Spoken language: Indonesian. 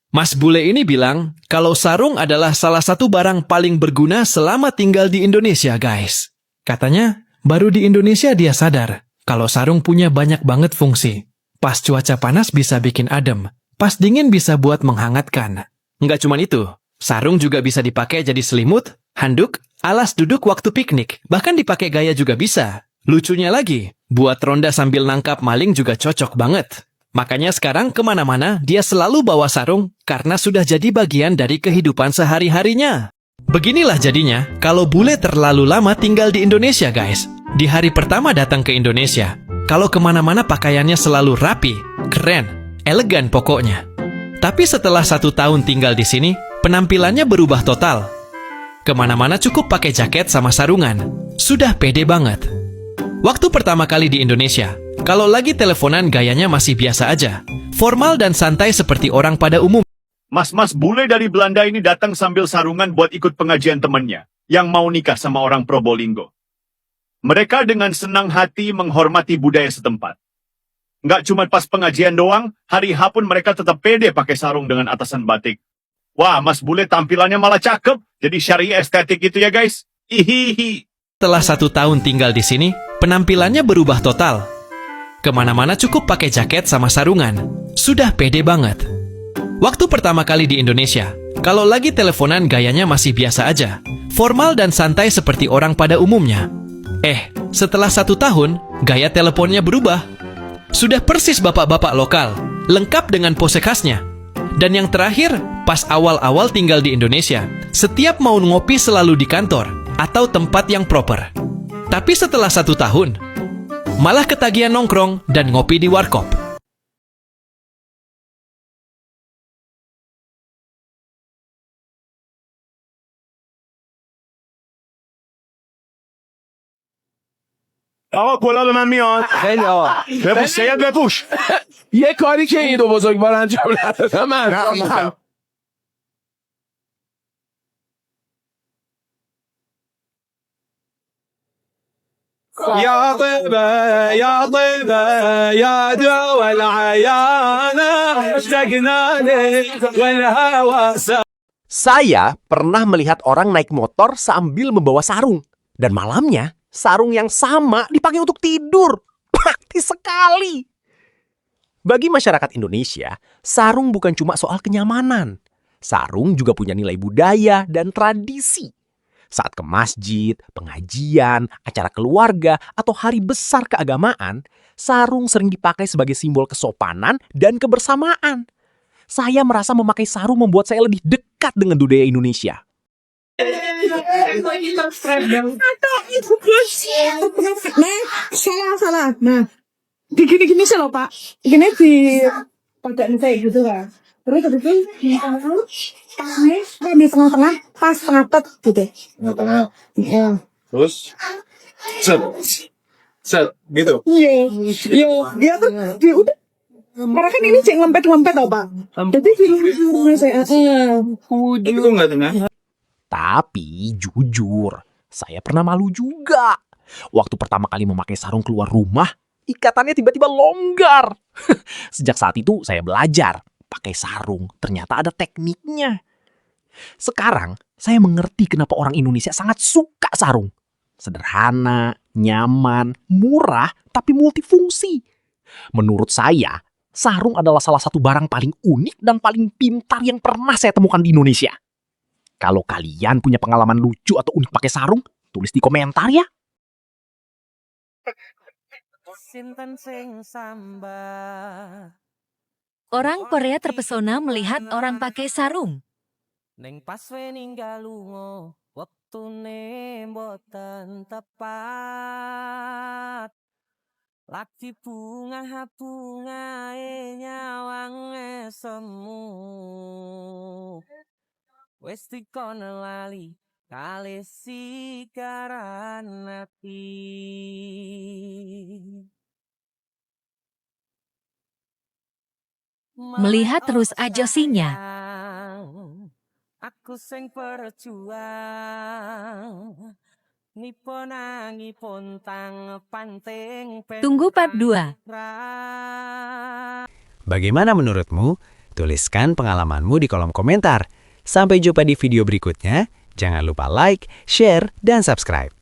Mas bule ini bilang kalau sarung adalah salah satu barang paling berguna selama tinggal di Indonesia, guys. Katanya, baru di Indonesia dia sadar kalau sarung punya banyak banget fungsi. Pas cuaca panas bisa bikin adem, pas dingin bisa buat menghangatkan. Nggak cuma itu, sarung juga bisa dipakai jadi selimut, handuk, alas duduk waktu piknik, bahkan dipakai gaya juga bisa. Lucunya lagi, buat ronda sambil nangkap maling juga cocok banget. Makanya sekarang kemana-mana dia selalu bawa sarung karena sudah jadi bagian dari kehidupan sehari-harinya. Beginilah jadinya kalau bule terlalu lama tinggal di Indonesia, guys. Di hari pertama datang ke Indonesia, kalau kemana-mana pakaiannya selalu rapi, keren, elegan pokoknya. Tapi setelah 1 tahun tinggal di sini, penampilannya berubah total. Kemana-mana cukup pakai jaket sama sarungan. Sudah pede banget. Waktu pertama kali di Indonesia, kalau lagi teleponan gayanya masih biasa aja. Formal dan santai seperti orang pada umum. Mas-mas bule dari Belanda ini datang sambil sarungan buat ikut pengajian temannya yang mau nikah sama orang Probolinggo. Mereka dengan senang hati menghormati budaya setempat. Nggak cuma pas pengajian doang, hari H pun mereka tetap pede pakai sarung dengan atasan batik. Wah, mas bule tampilannya malah cakep, jadi syariah estetik gitu ya guys. Hihihi. Setelah 1 tahun tinggal di sini, penampilannya berubah total. Kemana-mana cukup pakai jaket sama sarungan. Sudah pede banget. Waktu pertama kali di Indonesia, kalau lagi teleponan gayanya masih biasa aja. Formal dan santai seperti orang pada umumnya. Setelah 1 tahun, gaya teleponnya berubah. Sudah persis bapak-bapak lokal, lengkap dengan pose khasnya. Dan yang terakhir, pas awal-awal tinggal di Indonesia, setiap mau ngopi selalu di kantor atau tempat yang proper. Tapi setelah 1 tahun, malah ketagihan nongkrong dan ngopi di warkop. آقا کلاه به من میاد خیلی آقا بپوش سید بپوش یه کاری که این دو بزرگوار انجام ندادن من يا طيبة يا طيبة يا دوا العيانة اشتقنا لك والهوى Saya pernah melihat orang naik motor sambil membawa sarung. Dan malamnya, sarung yang sama dipakai untuk tidur. Praktis sekali. Bagi masyarakat Indonesia, sarung bukan cuma soal kenyamanan. Sarung juga punya nilai budaya dan tradisi. Saat ke masjid, pengajian, acara keluarga, atau hari besar keagamaan, sarung sering dipakai sebagai simbol kesopanan dan kebersamaan. Saya merasa memakai sarung membuat saya lebih dekat dengan budaya Indonesia. Salah. Nah, gini sih loh Pak. Gini di pada kayak gitu kan. Terus habis itu tasnya di tengah-tengah, pas tengah-tengah gitu. Tengah-tengah. Iya. Terus set gitu. Iya. Dia tuh dia udah. Karena kan ini cek lempet loh Pak. Jadi di saya. Itu nggak tengah. Tapi jujur, saya pernah malu juga. Waktu pertama kali memakai sarung keluar rumah, ikatannya tiba-tiba longgar. Sejak saat itu saya belajar. Pakai sarung, ternyata ada tekniknya. Sekarang, saya mengerti kenapa orang Indonesia sangat suka sarung. Sederhana, nyaman, murah, tapi multifungsi. Menurut saya, sarung adalah salah satu barang paling unik dan paling pintar yang pernah saya temukan di Indonesia. Kalau kalian punya pengalaman lucu atau unik pakai sarung, tulis di komentar ya. Orang Korea terpesona melihat orang pakai sarung. Neng pas we ninggal lunga, wektune mboten tepat. Lagi bungae nyawang semu. Wes dikono lali kali sikaran ati. Melihat terus ajosinya. Aku sing perjuang niponangi pontang panting. Tunggu part 2. Bagaimana menurutmu? Tuliskan pengalamanmu di kolom komentar. Sampai jumpa di video berikutnya. Jangan lupa like, share, dan subscribe.